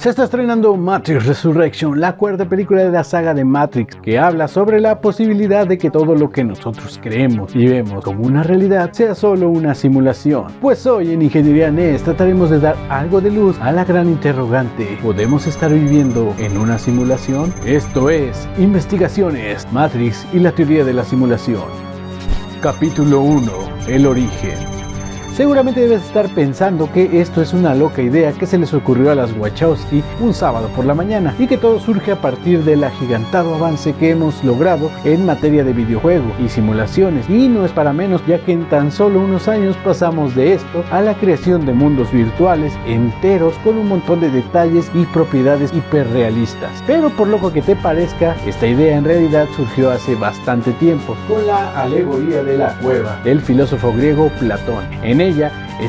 Se está estrenando Matrix Resurrection, la cuarta película de la saga de Matrix, que habla sobre la posibilidad de que todo lo que nosotros creemos y vemos como una realidad sea solo una simulación. Pues hoy en Ingeniería NES trataremos de dar algo de luz a la gran interrogante: ¿podemos estar viviendo en una simulación? Esto es Investigaciones, Matrix y la teoría de la simulación. Capítulo 1. El origen. Seguramente debes estar pensando que esto es una loca idea que se les ocurrió a las Wachowski un sábado por la mañana y que todo surge a partir del agigantado avance que hemos logrado en materia de videojuegos y simulaciones, y no es para menos, ya que en tan solo unos años pasamos de esto a la creación de mundos virtuales enteros con un montón de detalles y propiedades hiperrealistas. Pero por loco que te parezca, esta idea en realidad surgió hace bastante tiempo con la alegoría de la cueva del filósofo griego Platón. En ella,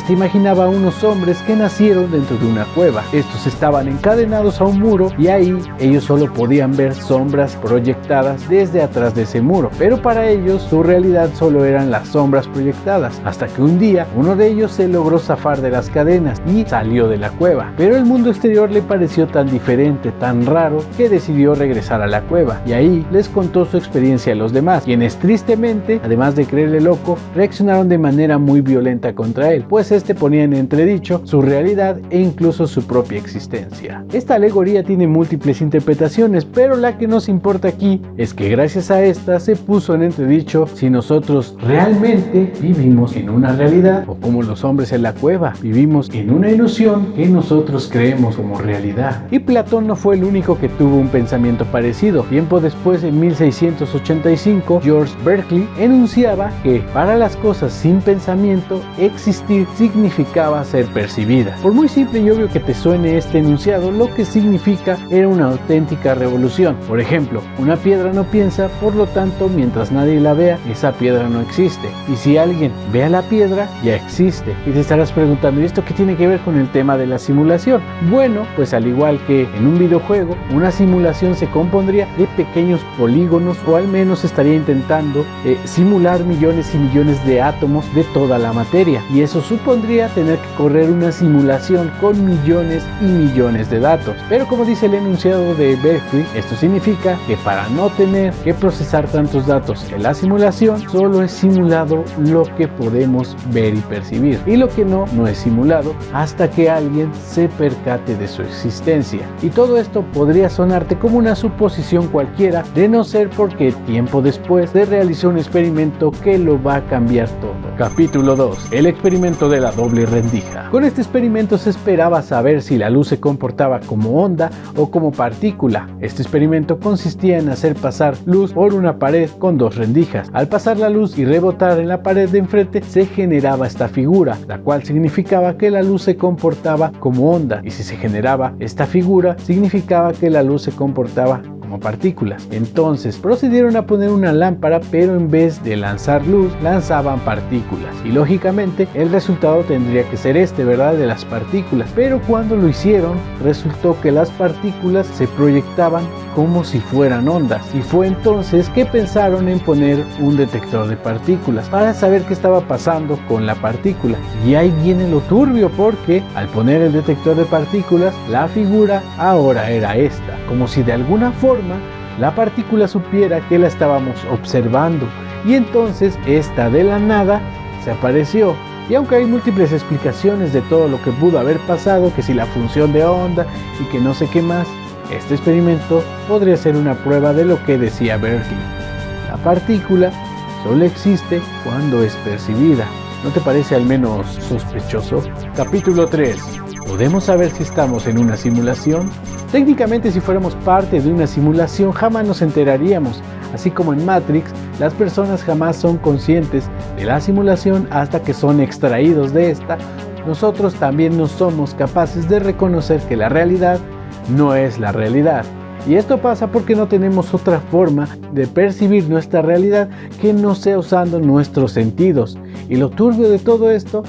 imaginaba a unos hombres que nacieron dentro de una cueva. Estos estaban encadenados a un muro y ahí ellos solo podían ver sombras proyectadas desde atrás de ese muro, pero para ellos su realidad solo eran las sombras proyectadas, hasta que un día uno de ellos se logró zafar de las cadenas y salió de la cueva, pero el mundo exterior le pareció tan diferente, tan raro, que decidió regresar a la cueva, y ahí les contó su experiencia a los demás, quienes tristemente, además de creerle loco, reaccionaron de manera muy violenta contra él, pues este ponía en entredicho su realidad e incluso su propia existencia. Esta alegoría tiene múltiples interpretaciones, pero la que nos importa aquí es que gracias a esta se puso en entredicho si nosotros realmente vivimos en una realidad, o como los hombres en la cueva, vivimos en una ilusión que nosotros creemos como realidad. Y Platón no fue el único que tuvo un pensamiento parecido. Tiempo después, en 1685, George Berkeley enunciaba que para las cosas sin pensamiento, existir significaba ser percibida. Por muy simple y obvio que te suene este enunciado, lo que significa era una auténtica revolución. Por ejemplo, una piedra no piensa, por lo tanto, mientras nadie la vea, esa piedra no existe. Y si alguien ve a la piedra, ya existe. Y te estarás preguntando, ¿y esto qué tiene que ver con el tema de la simulación? Bueno, pues al igual que en un videojuego, una simulación se compondría de pequeños polígonos, o al menos estaría intentando simular millones y millones de átomos de toda la materia, y eso supondría tener que correr una simulación con millones y millones de datos. Pero como dice el enunciado de Berkeley, esto significa que para no tener que procesar tantos datos en la simulación, solo es simulado lo que podemos ver y percibir, y lo que no es simulado hasta que alguien se percate de su existencia. Y todo esto podría sonarte como una suposición cualquiera, de no ser porque tiempo después se realizó un experimento que lo va a cambiar todo. Capítulo 2. El experimento de la doble rendija. Con este experimento se esperaba saber si la luz se comportaba como onda o como partícula. Este experimento consistía en hacer pasar luz por una pared con dos rendijas. Al pasar la luz y rebotar en la pared de enfrente, se generaba esta figura, la cual significaba que la luz se comportaba como onda, y si se generaba esta figura, significaba que la luz se comportaba como partículas. Entonces procedieron a poner una lámpara, pero en vez de lanzar luz, lanzaban partículas, y lógicamente el resultado tendría que ser ¿verdad? De las partículas. Pero cuando lo hicieron, resultó que las partículas se proyectaban como si fueran ondas, y fue entonces que pensaron en poner un detector de partículas para saber qué estaba pasando con la partícula. Y ahí viene lo turbio, porque al poner el detector de partículas, la figura ahora era esta, como si de alguna forma la partícula supiera que la estábamos observando, y entonces esta de la nada se apareció. Y aunque hay múltiples explicaciones de todo lo que pudo haber pasado, que si la función de onda y que no sé qué más, este experimento podría ser una prueba de lo que decía Berkeley: la partícula solo existe cuando es percibida. ¿No te parece al menos sospechoso? Capítulo 3. ¿Podemos saber si estamos en una simulación? Técnicamente, si fuéramos parte de una simulación, jamás nos enteraríamos. Así como en Matrix, las personas jamás son conscientes de la simulación hasta que son extraídos de esta. Nosotros también no somos capaces de reconocer que la realidad no es la realidad. Y esto pasa porque no tenemos otra forma de percibir nuestra realidad que no sea usando nuestros sentidos. Y lo turbio de todo esto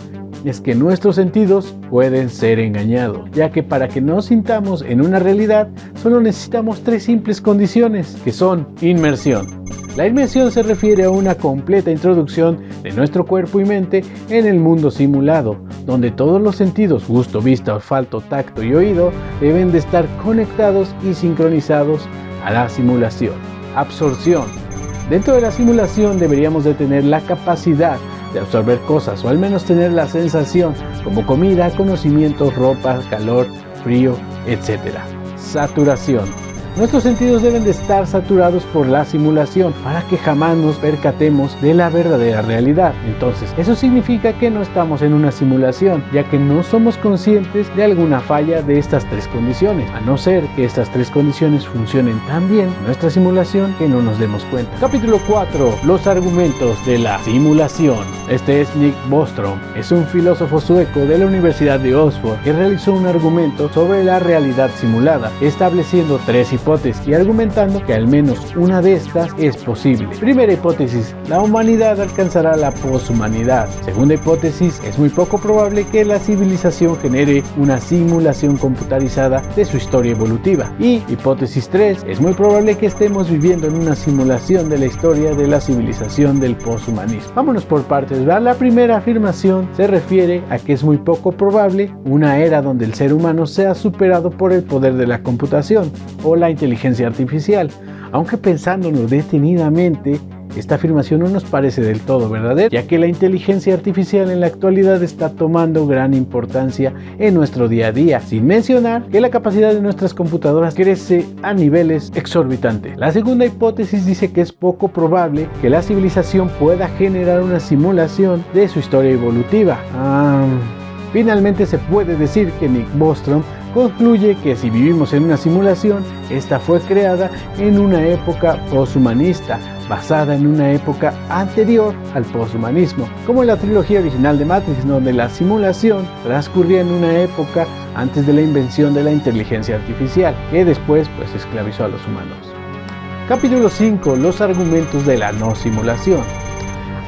es que nuestros sentidos pueden ser engañados, ya que para que nos sintamos en una realidad solo necesitamos tres simples condiciones, que son inmersión. La inmersión se refiere a una completa introducción de nuestro cuerpo y mente en el mundo simulado, donde todos los sentidos, gusto, vista, olfato, tacto y oído, deben de estar conectados y sincronizados a la simulación. Absorción. Dentro de la simulación deberíamos de tener la capacidad de absorber cosas, o al menos tener la sensación, como comida, conocimientos, ropa, calor, frío, etc. Saturación. Nuestros sentidos deben de estar saturados por la simulación para que jamás nos percatemos de la verdadera realidad. Entonces, eso significa que no estamos en una simulación, ya que no somos conscientes de alguna falla de estas tres condiciones, a no ser que estas tres condiciones funcionen tan bien en nuestra simulación que no nos demos cuenta. Capítulo 4. Los argumentos de la simulación. Este es Nick Bostrom, es un filósofo sueco de la Universidad de Oxford que realizó un argumento sobre la realidad simulada, estableciendo tres hipótesis y argumentando que al menos una de estas es posible. Primera hipótesis: la humanidad alcanzará la poshumanidad. Segunda hipótesis: es muy poco probable que la civilización genere una simulación computarizada de su historia evolutiva. Y hipótesis 3: es muy probable que estemos viviendo en una simulación de la historia de la civilización del poshumanismo. Vámonos por partes, ¿verdad? La primera afirmación se refiere a que es muy poco probable una era donde el ser humano sea superado por el poder de la computación o la inteligencia artificial, aunque pensándolo detenidamente, esta afirmación no nos parece del todo verdadera, ya que la inteligencia artificial en la actualidad está tomando gran importancia en nuestro día a día, sin mencionar que la capacidad de nuestras computadoras crece a niveles exorbitantes. La segunda hipótesis dice que es poco probable que la civilización pueda generar una simulación de su historia evolutiva. Finalmente se puede decir que Nick Bostrom concluye que si vivimos en una simulación, esta fue creada en una época poshumanista, basada en una época anterior al poshumanismo, como en la trilogía original de Matrix, donde la simulación transcurría en una época antes de la invención de la inteligencia artificial, que después esclavizó a los humanos. Capítulo 5. Los argumentos de la no simulación.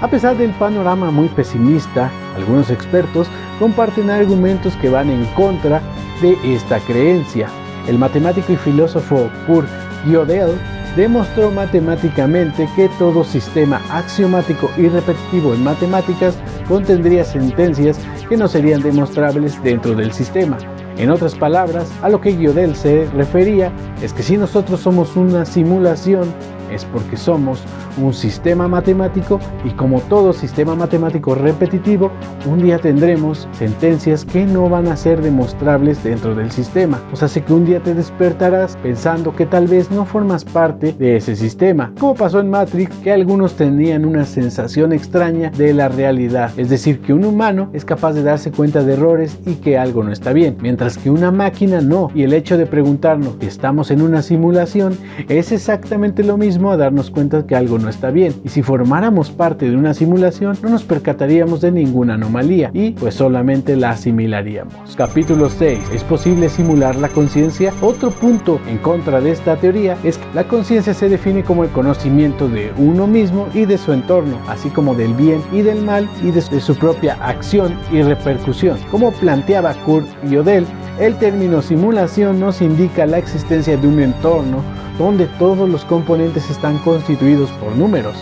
A pesar del panorama muy pesimista, algunos expertos comparten argumentos que van en contra de esta creencia. El matemático y filósofo Kurt Gödel demostró matemáticamente que todo sistema axiomático y repetitivo en matemáticas contendría sentencias que no serían demostrables dentro del sistema. En otras palabras, a lo que Gödel se refería es que si nosotros somos una simulación, es porque somos un sistema matemático, y como todo sistema matemático repetitivo, un día tendremos sentencias que no van a ser demostrables dentro del sistema. O sea, que un día te despertarás pensando que tal vez no formas parte de ese sistema, como pasó en Matrix, que algunos tenían una sensación extraña de la realidad, es decir, que un humano es capaz de darse cuenta de errores y que algo no está bien, mientras que una máquina no, y el hecho de preguntarnos si estamos en una simulación es exactamente lo mismo a darnos cuenta que algo no está bien, y si formáramos parte de una simulación no nos percataríamos de ninguna anomalía y solamente la asimilaríamos. Capítulo 6. ¿Es posible simular la conciencia? Otro punto en contra de esta teoría es que la conciencia se define como el conocimiento de uno mismo y de su entorno, así como del bien y del mal y de su propia acción y repercusión. Como planteaba Kurt Gödel, el término simulación nos indica la existencia de un entorno donde todos los componentes están constituidos por números.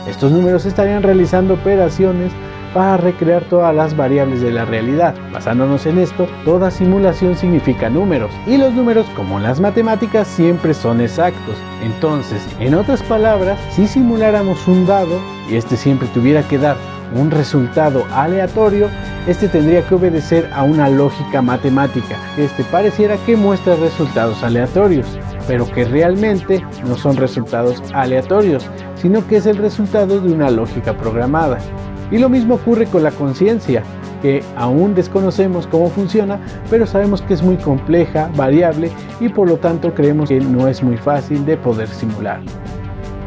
Estos números estarían realizando operaciones para recrear todas las variables de la realidad. Basándonos en esto, toda simulación significa números, y los números, como en las matemáticas, siempre son exactos. Entonces, en otras palabras, si simuláramos un dado y este siempre tuviera que dar un resultado aleatorio, este tendría que obedecer a una lógica matemática. Pareciera que muestra resultados aleatorios, pero que realmente no son resultados aleatorios, sino que es el resultado de una lógica programada. Y lo mismo ocurre con la conciencia, que aún desconocemos cómo funciona, pero sabemos que es muy compleja, variable, y por lo tanto creemos que no es muy fácil de poder simular.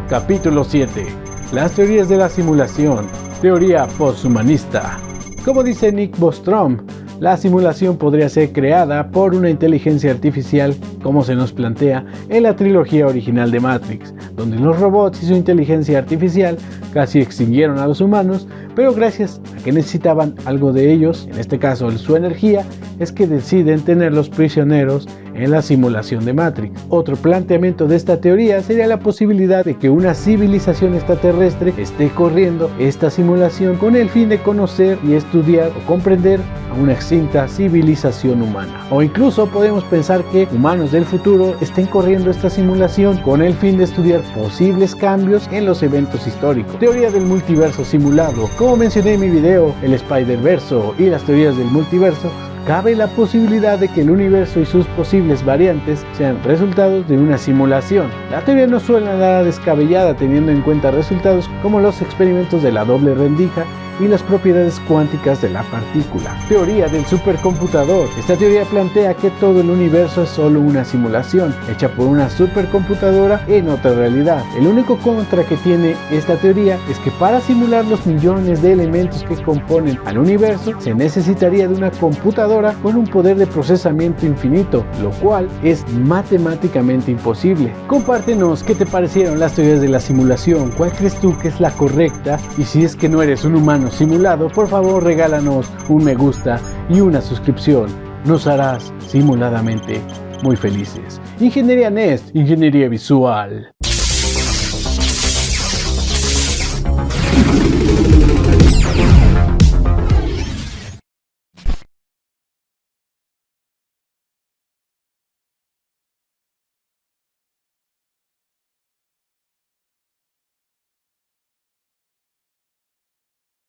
Capítulo 7. Las teorías de la simulación. Teoría posthumanista. Como dice Nick Bostrom, la simulación podría ser creada por una inteligencia artificial, como se nos plantea en la trilogía original de Matrix, donde los robots y su inteligencia artificial casi extinguieron a los humanos, pero gracias a que necesitaban algo de ellos, en este caso su energía, es que deciden tenerlos prisioneros en la simulación de Matrix. Otro planteamiento de esta teoría sería la posibilidad de que una civilización extraterrestre esté corriendo esta simulación con el fin de conocer y estudiar o comprender a una extinta civilización humana. O incluso podemos pensar que humanos del futuro estén corriendo esta simulación con el fin de estudiar posibles cambios en los eventos históricos. Teoría del multiverso simulado. Como mencioné en mi video, el Spider-Verso y las teorías del multiverso, cabe la posibilidad de que el universo y sus posibles variantes sean resultados de una simulación. La teoría no suena nada descabellada teniendo en cuenta resultados como los experimentos de la doble rendija y las propiedades cuánticas de la partícula. Teoría del supercomputador. Esta teoría plantea que todo el universo es solo una simulación, hecha por una supercomputadora en otra realidad. El único contra que tiene esta teoría es que para simular los millones de elementos que componen al universo, se necesitaría de una computadora con un poder de procesamiento infinito, lo cual es matemáticamente imposible. Compártenos qué te parecieron las teorías de la simulación, cuál crees tú que es la correcta, y si es que no eres un humano simulado, por favor regálanos un me gusta y una suscripción. Nos harás simuladamente muy felices. Ingeniería Nest, ingeniería visual.